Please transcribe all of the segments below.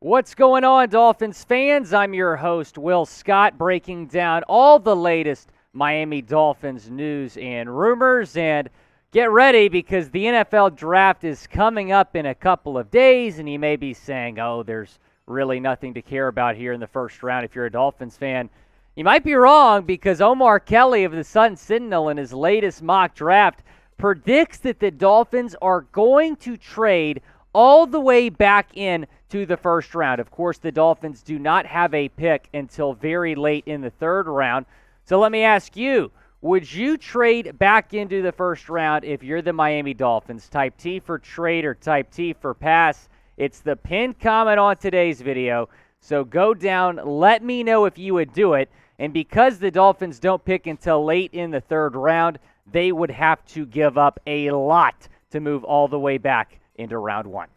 What's going on, Dolphins fans? I'm your host, Will Scott, breaking down all the latest Miami Dolphins news and rumors. And get ready because the NFL draft is coming up in a couple of days, and you may be saying, oh, there's really nothing to care about here in the first round if you're a Dolphins fan. You might be wrong because Omar Kelly of the Sun Sentinel in his latest mock draft predicts that the Dolphins are going to trade all the way back in to the first round. Of course, the Dolphins do not have a pick until very late in the third round. So let me ask you, would you trade back into the first round if you're the Miami Dolphins? Type T for trade or type T for pass. It's the pinned comment on today's video. So go down, let me know if you would do it. And because the Dolphins don't pick until late in the third round, they would have to give up a lot to move all the way back into round one.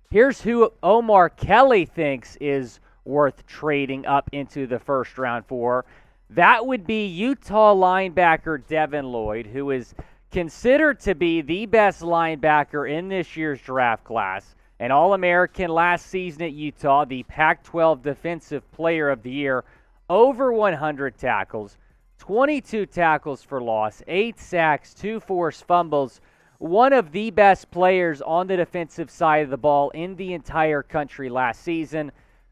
Here's who Omar Kelly thinks is worth trading up into the first round for. That would be Utah linebacker Devin Lloyd, who is considered to be the best linebacker in this year's draft class. An All-American last season at Utah, the Pac-12 Defensive Player of the Year, over 100 tackles, 22 tackles for loss, 8 sacks, 2 forced fumbles, one of the best players on the defensive side of the ball in the entire country last season.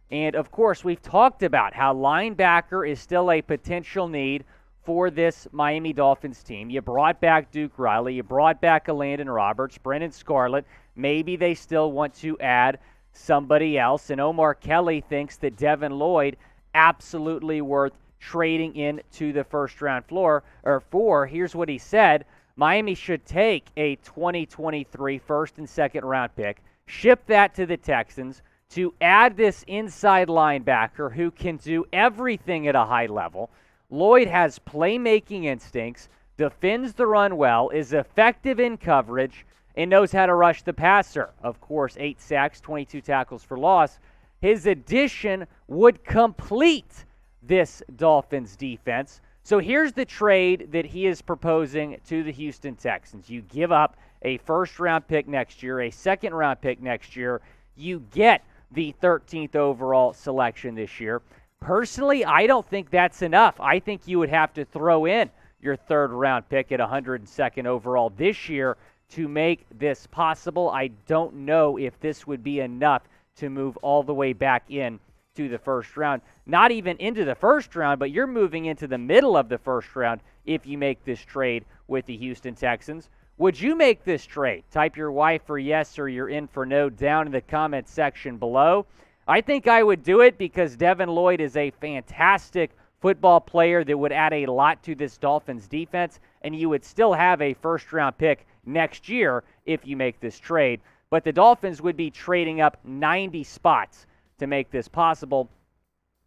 And, of course, we've talked about how linebacker is still a potential need for this Miami Dolphins team. You brought back Duke Riley. You brought back a Landon Roberts, Brennan Scarlett. Maybe they still want to add somebody else. And Omar Kelly thinks that Devin Lloyd absolutely worth trading into the first round floor or for. Here's what he said. Miami should take a 2023 first and second round pick, ship that to the Texans to add this inside linebacker who can do everything at a high level. Lloyd has playmaking instincts, defends the run well, is effective in coverage, and knows how to rush the passer. Of course, 8 sacks, 22 tackles for loss. His addition would complete this Dolphins defense. So here's the trade that he is proposing to the Houston Texans. You give up a first-round pick next year, a second-round pick next year. You get the 13th overall selection this year. Personally, I don't think that's enough. I think you would have to throw in your third-round pick at 102nd overall this year to make this possible. I don't know if this would be enough to move all the way back in to the first round. Not even into the first round, but you're moving into the middle of the first round if you make this trade with the Houston Texans. Would you make this trade? Type your Y for yes or you're in for no down in the comment section below. I think I would do it because Devin Lloyd is a fantastic football player that would add a lot to this Dolphins defense, and you would still have a first-round pick next year if you make this trade. But the Dolphins would be trading up 90 spots to make this possible,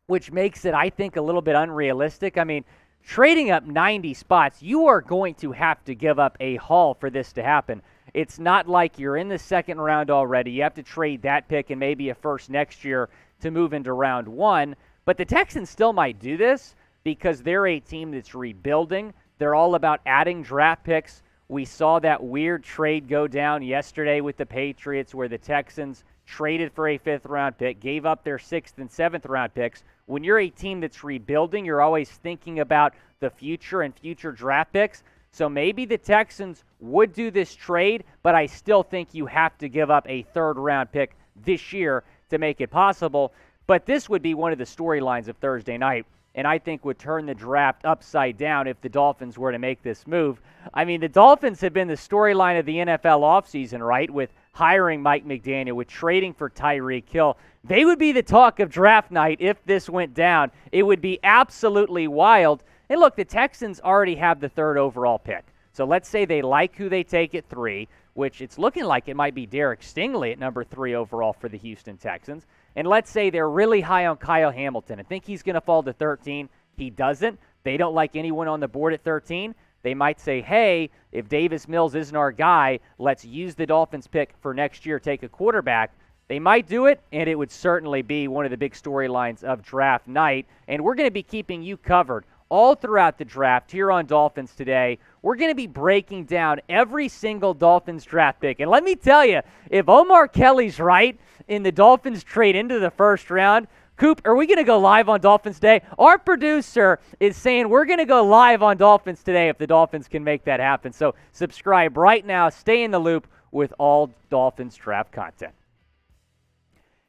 which makes it, I think, a little bit unrealistic. I mean, trading up 90 spots, you are going to have to give up a haul for this to happen. It's not like you're in the second round already. You have to trade that pick and maybe a first next year to move into round one. But the Texans still might do this because they're a team that's rebuilding. They're all about adding draft picks. We saw that weird trade go down yesterday with the Patriots where the Texans traded for a fifth-round pick, gave up their sixth and seventh-round picks. When you're a team that's rebuilding, you're always thinking about the future and future draft picks. So maybe the Texans would do this trade, but I still think you have to give up a third-round pick this year to make it possible. But this would be one of the storylines of Thursday night, and I think would turn the draft upside down if the Dolphins were to make this move. I mean, the Dolphins have been the storyline of the NFL offseason, right, with hiring Mike McDaniel, with trading for Tyreek Hill. They would be the talk of draft night if this went down. It would be absolutely wild. And look, the Texans already have the third overall pick. So let's say they like who they take at 3, which it's looking like it might be Derek Stingley at number 3 overall for the Houston Texans. And let's say they're really high on Kyle Hamilton and think he's going to fall to 13. He doesn't. They don't like anyone on the board at 13. They might say, hey, if Davis Mills isn't our guy, let's use the Dolphins pick for next year, take a quarterback. They might do it, and it would certainly be one of the big storylines of draft night. And we're going to be keeping you covered all throughout the draft here on Dolphins Today. We're going to be breaking down every single Dolphins draft pick. And let me tell you, if Omar Kelly's right in the Dolphins trade into the first round, Coop, are we going to go live on Dolphins Today? Our producer is saying we're going to go live on Dolphins Today if the Dolphins can make that happen. So subscribe right now. Stay in the loop with all Dolphins draft content.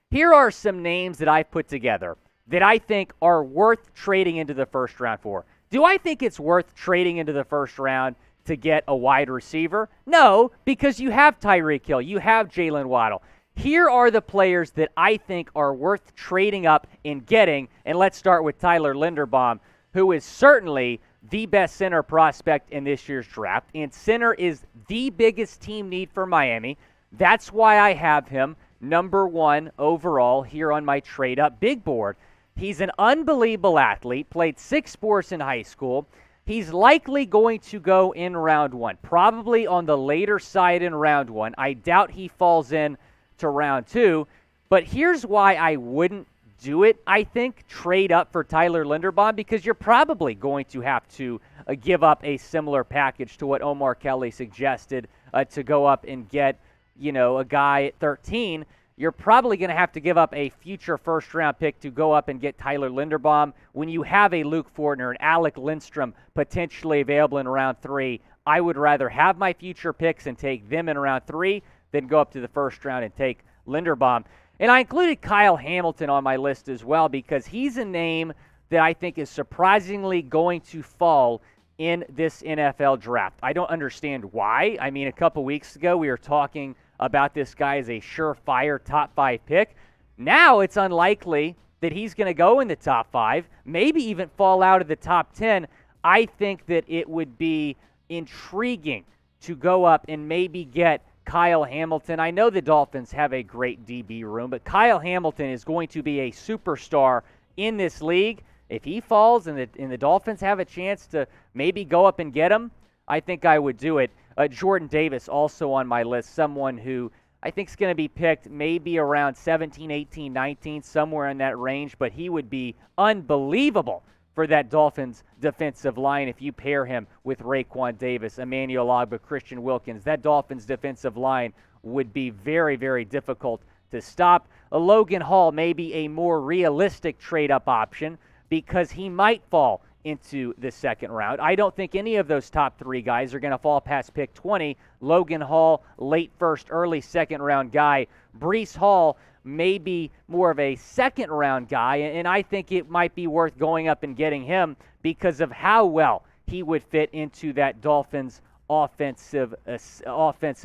Here are some names that I've put together that I think are worth trading into the first round for. Do I think it's worth trading into the first round to get a wide receiver? No, because you have Tyreek Hill, you have Jalen Waddle. Here are the players that I think are worth trading up and getting, and let's start with Tyler Linderbaum, who is certainly the best center prospect in this year's draft, and center is the biggest team need for Miami. That's why I have him number 1 overall here on my trade-up big board. He's an unbelievable athlete, played 6 sports in high school. He's likely going to go in round 1, probably on the later side in round 1. I doubt he falls in to round 2, but here's why I wouldn't do it, I think, trade up for Tyler Linderbaum, because you're probably going to have to give up a similar package to what Omar Kelly suggested to go up and get, a guy at 13. You're probably going to have to give up a future first-round pick to go up and get Tyler Linderbaum. When you have a Luke Fortner and Alec Lindstrom potentially available in round 3, I would rather have my future picks and take them in round 3 than go up to the first round and take Linderbaum. And I included Kyle Hamilton on my list as well because he's a name that I think is surprisingly going to fall in this NFL draft. I don't understand why. I mean, a couple weeks ago we were talking about this guy as a surefire top 5 pick. Now it's unlikely that he's going to go in the top 5, maybe even fall out of the top 10. I think that it would be intriguing to go up and maybe get Kyle Hamilton. I know the Dolphins have a great DB room, but Kyle Hamilton is going to be a superstar in this league. If he falls and the Dolphins have a chance to maybe go up and get him, I think I would do it. Jordan Davis also on my list, someone who I think is going to be picked maybe around 17, 18, 19, somewhere in that range, but he would be unbelievable for that Dolphins defensive line if you pair him with Raekwon Davis, Emmanuel Ogbah, Christian Wilkins. That Dolphins defensive line would be very, very difficult to stop. Logan Hall may be a more realistic trade-up option because he might fall into the second round. I don't think any of those top 3 guys are going to fall past pick 20. Logan Hall, late first, early second round guy. Breece Hall, maybe more of a second round guy, and I think it might be worth going up and getting him because of how well he would fit into that Dolphins offensive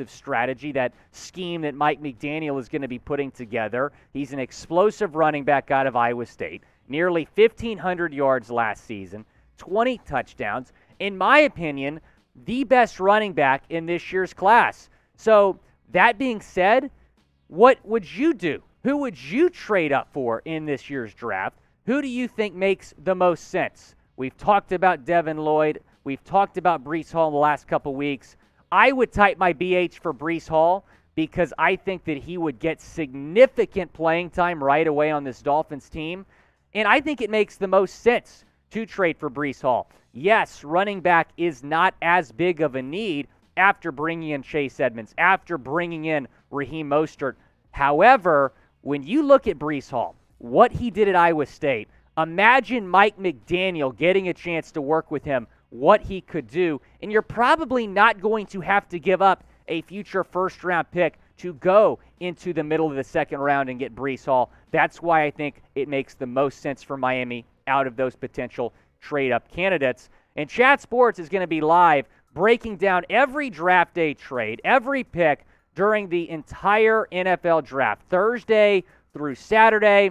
strategy, that scheme that Mike McDaniel is going to be putting together. He's an explosive running back out of Iowa State. Nearly 1,500 yards last season, 20 touchdowns. In my opinion, the best running back in this year's class. So that being said, what would you do? Who would you trade up for in this year's draft? Who do you think makes the most sense? We've talked about Devin Lloyd. We've talked about Breece Hall in the last couple weeks. I would type my BH for Breece Hall because I think that he would get significant playing time right away on this Dolphins team. And I think it makes the most sense to trade for Breece Hall. Yes, running back is not as big of a need after bringing in Chase Edmonds, after bringing in Raheem Mostert. However, when you look at Breece Hall, what he did at Iowa State, imagine Mike McDaniel getting a chance to work with him, what he could do, and you're probably not going to have to give up a future first-round pick to go into the middle of the second round and get Breece Hall. That's why I think it makes the most sense for Miami out of those potential trade-up candidates. And Chat Sports is going to be live breaking down every draft day trade, every pick during the entire NFL draft, Thursday through Saturday.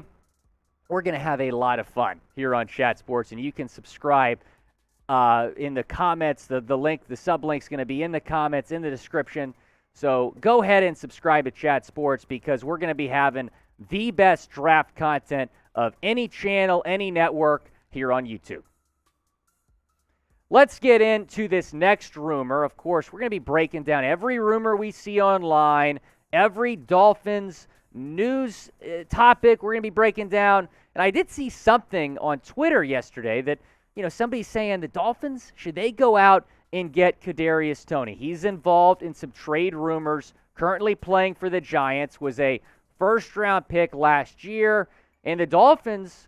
We're going to have a lot of fun here on Chat Sports, and you can subscribe in the comments. The link, the sublink is going to be in the comments, in the description. So go ahead and subscribe to Chat Sports because we're going to be having the best draft content of any channel, any network here on YouTube. Let's get into this next rumor. Of course, we're going to be breaking down every rumor we see online, every Dolphins news topic we're going to be breaking down. And I did see something on Twitter yesterday that somebody's saying the Dolphins, should they go out and get Kadarius Toney? He's involved in some trade rumors, currently playing for the Giants, was a first-round pick last year, and the Dolphins,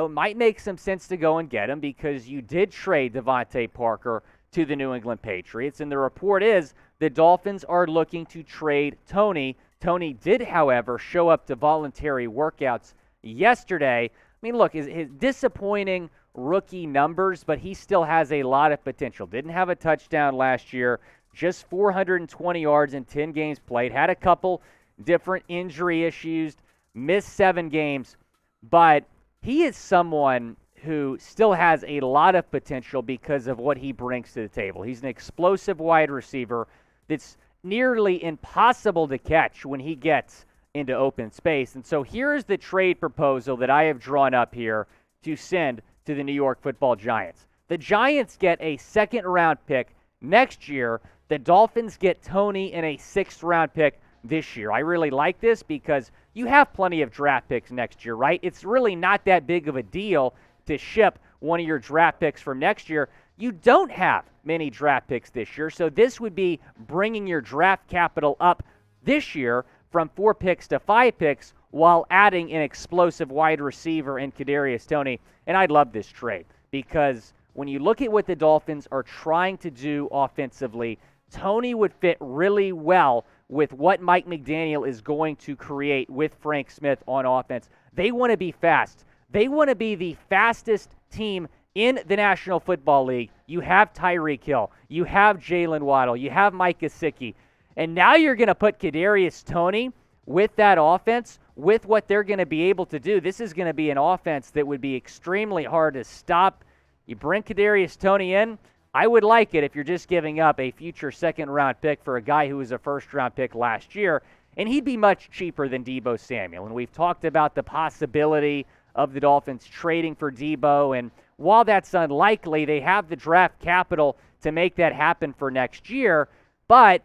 might make some sense to go and get him because you did trade Devontae Parker to the New England Patriots, and the report is the Dolphins are looking to trade Toney. Toney did, however, show up to voluntary workouts yesterday. I mean, look, his disappointing rookie numbers, but he still has a lot of potential. Didn't have a touchdown last year, just 420 yards in 10 games played, had a couple different injury issues, missed 7 games, but he is someone who still has a lot of potential because of what he brings to the table. He's an explosive wide receiver that's nearly impossible to catch when he gets into open space. And so here's the trade proposal that I have drawn up here to send to the New York Football Giants. The Giants get a second-round pick next year. The Dolphins get Toney and a sixth-round pick this year. I really like this because you have plenty of draft picks next year, right? It's really not that big of a deal to ship one of your draft picks from next year. You don't have many draft picks this year, so this would be bringing your draft capital up this year from 4 picks to 5 picks while adding an explosive wide receiver in Kadarius Toney. And I love this trade because when you look at what the Dolphins are trying to do offensively, Toney would fit really well with what Mike McDaniel is going to create with Frank Smith on offense. They want to be fast. They want to be the fastest team in the National Football League. You have Tyreek Hill. You have Jalen Waddle. You have Mike Gesicki. And now you're going to put Kadarius Toney with that offense, with what they're going to be able to do. This is going to be an offense that would be extremely hard to stop. You bring Kadarius Toney in, I would like it if you're just giving up a future second-round pick for a guy who was a first-round pick last year, and he'd be much cheaper than Deebo Samuel. And we've talked about the possibility of the Dolphins trading for Deebo, and while that's unlikely, they have the draft capital to make that happen for next year, but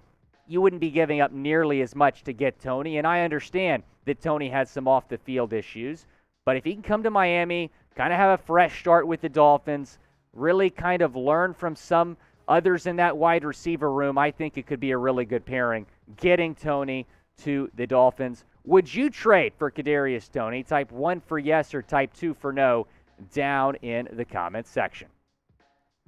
you wouldn't be giving up nearly as much to get Toney, and I understand that Toney has some off-the-field issues, but if he can come to Miami, kind of have a fresh start with the Dolphins, really kind of learn from some others in that wide receiver room, I think it could be a really good pairing, getting Toney to the Dolphins. Would you trade for Kadarius Toney? Type 1 for yes or type 2 for no down in the comments section.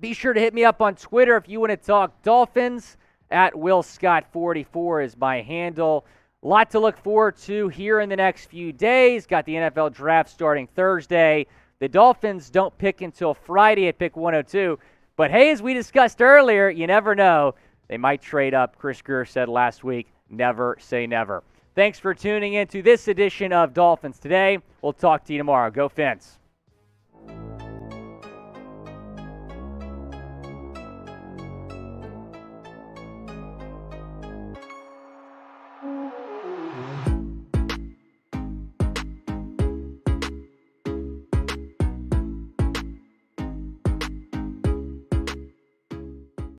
Be sure to hit me up on Twitter if you want to talk Dolphins. At WillScott44 is my handle. A lot to look forward to here in the next few days. Got the NFL Draft starting Thursday. The Dolphins don't pick until Friday at pick 102. But hey, as we discussed earlier, you never know. They might trade up. Chris Grier said last week, never say never. Thanks for tuning in to this edition of Dolphins Today. We'll talk to you tomorrow. Go Fins.